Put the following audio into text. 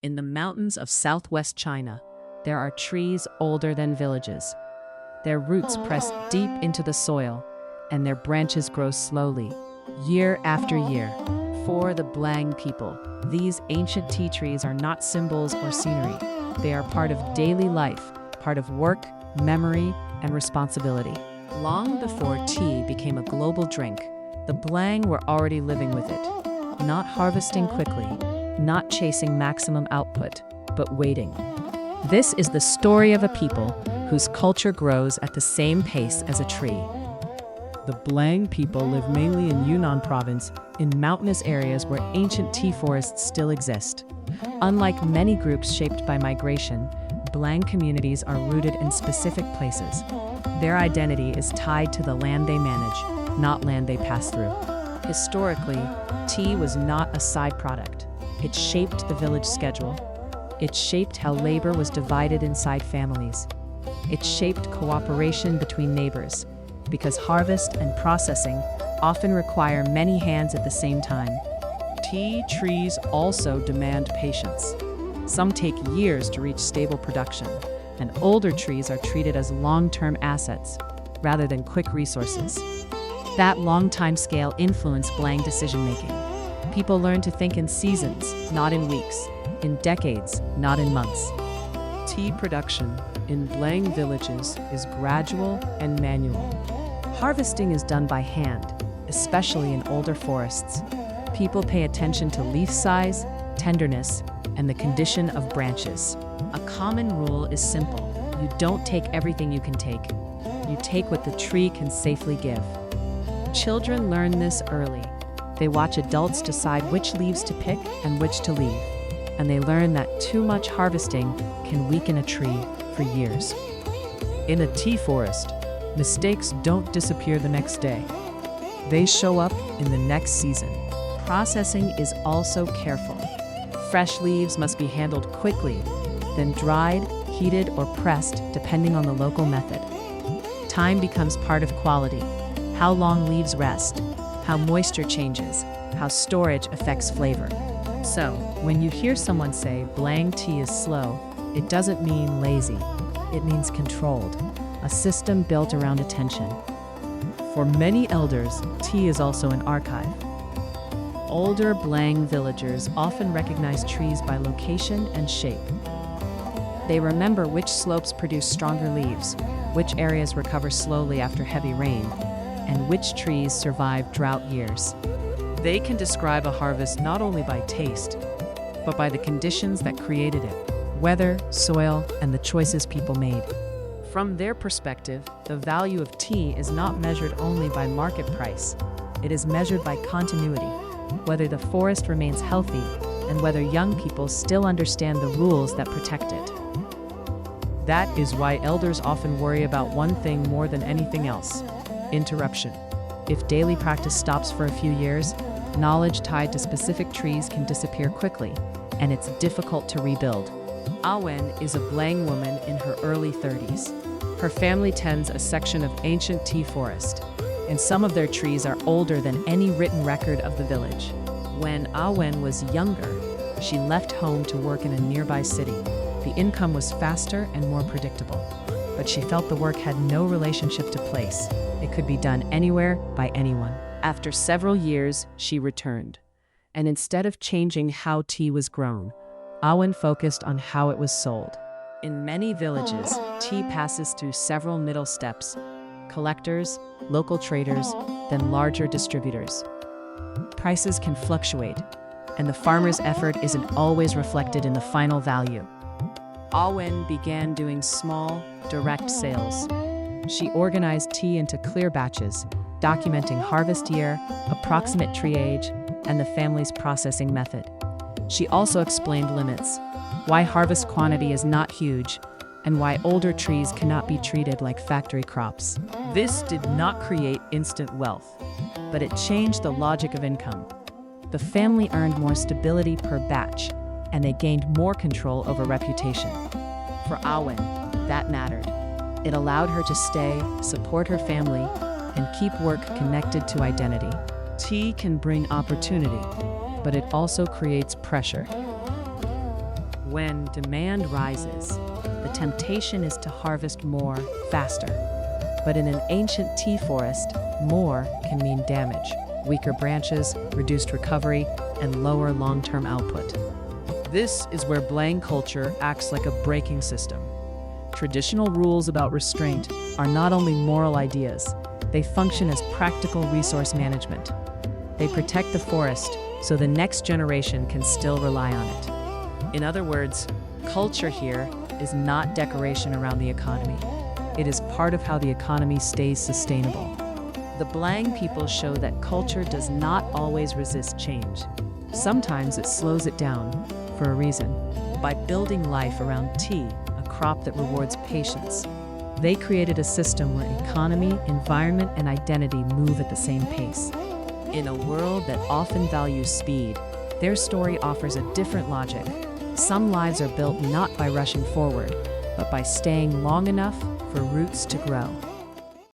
In the mountains of southwest China, there are trees older than villages. Their roots press deep into the soil, and their branches grow slowly, year after year. For the Blang people, these ancient tea trees are not symbols or scenery. They are part of daily life, part of work, memory, and responsibility. Long before tea became a global drink, the Blang were already living with it, not harvesting quickly, not chasing maximum output, but waiting. This is the story of a people whose culture grows at the same pace as a tree. The Blang people live mainly in Yunnan province, in mountainous areas where ancient tea forests still exist. Unlike many groups shaped by migration, Blang communities are rooted in specific places. Their identity is tied to the land they manage, not land they pass through. Historically, tea was not a side product. It shaped the village schedule. It shaped how labor was divided inside families. It shaped cooperation between neighbors, because harvest and processing often require many hands at the same time. Tea trees also demand patience. Some take years to reach stable production, and older trees are treated as long-term assets rather than quick resources. That long time scale influenced Blang decision-making. People learn to think in seasons, not in weeks, in decades, not in months. Tea production in Blang villages is gradual and manual. Harvesting is done by hand, especially in older forests. People pay attention to leaf size, tenderness, and the condition of branches. A common rule is simple. You don't take everything you can take. You take what the tree can safely give. Children learn this early. They watch adults decide which leaves to pick and which to leave. And they learn that too much harvesting can weaken a tree for years. In a tea forest, mistakes don't disappear the next day. They show up in the next season. Processing is also careful. Fresh leaves must be handled quickly, then dried, heated, or pressed depending on the local method. Time becomes part of quality. How long leaves rest, how moisture changes, how storage affects flavor. So, when you hear someone say Blang tea is slow, it doesn't mean lazy. It means controlled, a system built around attention. For many elders, tea is also an archive. Older Blang villagers often recognize trees by location and shape. They remember which slopes produce stronger leaves, which areas recover slowly after heavy rain, and which trees survive drought years. They can describe a harvest not only by taste, but by the conditions that created it, weather, soil, and the choices people made. From their perspective, the value of tea is not measured only by market price. It is measured by continuity, whether the forest remains healthy, and whether young people still understand the rules that protect it. That is why elders often worry about one thing more than anything else: interruption. If daily practice stops for a few years, knowledge tied to specific trees can disappear quickly, and it's difficult to rebuild. Awen is a Blang woman in her early 30s. Her family tends a section of ancient tea forest, and some of their trees are older than any written record of the village. When Awen was younger, she left home to work in a nearby city. The income was faster and more predictable, but she felt the work had no relationship to place. It could be done anywhere by anyone. After several years, she returned, and instead of changing how tea was grown, Awen focused on how it was sold. In many villages, tea passes through several middle steps: collectors, local traders, then larger distributors. Prices can fluctuate, and the farmer's effort isn't always reflected in the final value. Awen began doing small, direct sales. She organized tea into clear batches, documenting harvest year, approximate tree age, and the family's processing method. She also explained limits, why harvest quantity is not huge, and why older trees cannot be treated like factory crops. This did not create instant wealth, but it changed the logic of income. The family earned more stability per batch, and they gained more control over reputation. For Awen, that mattered. It allowed her to stay, support her family, and keep work connected to identity. Tea can bring opportunity, but it also creates pressure. When demand rises, the temptation is to harvest more, faster. But in an ancient tea forest, more can mean damage, weaker branches, reduced recovery, and lower long-term output. This is where Blang culture acts like a braking system. Traditional rules about restraint are not only moral ideas, they function as practical resource management. They protect the forest so the next generation can still rely on it. In other words, culture here is not decoration around the economy. It is part of how the economy stays sustainable. The Blang people show that culture does not always resist change. Sometimes it slows it down for a reason. By building life around tea, a crop that rewards patience, they created a system where economy, environment, and identity move at the same pace. In a world that often values speed, their story offers a different logic. Some lives are built not by rushing forward, but by staying long enough for roots to grow.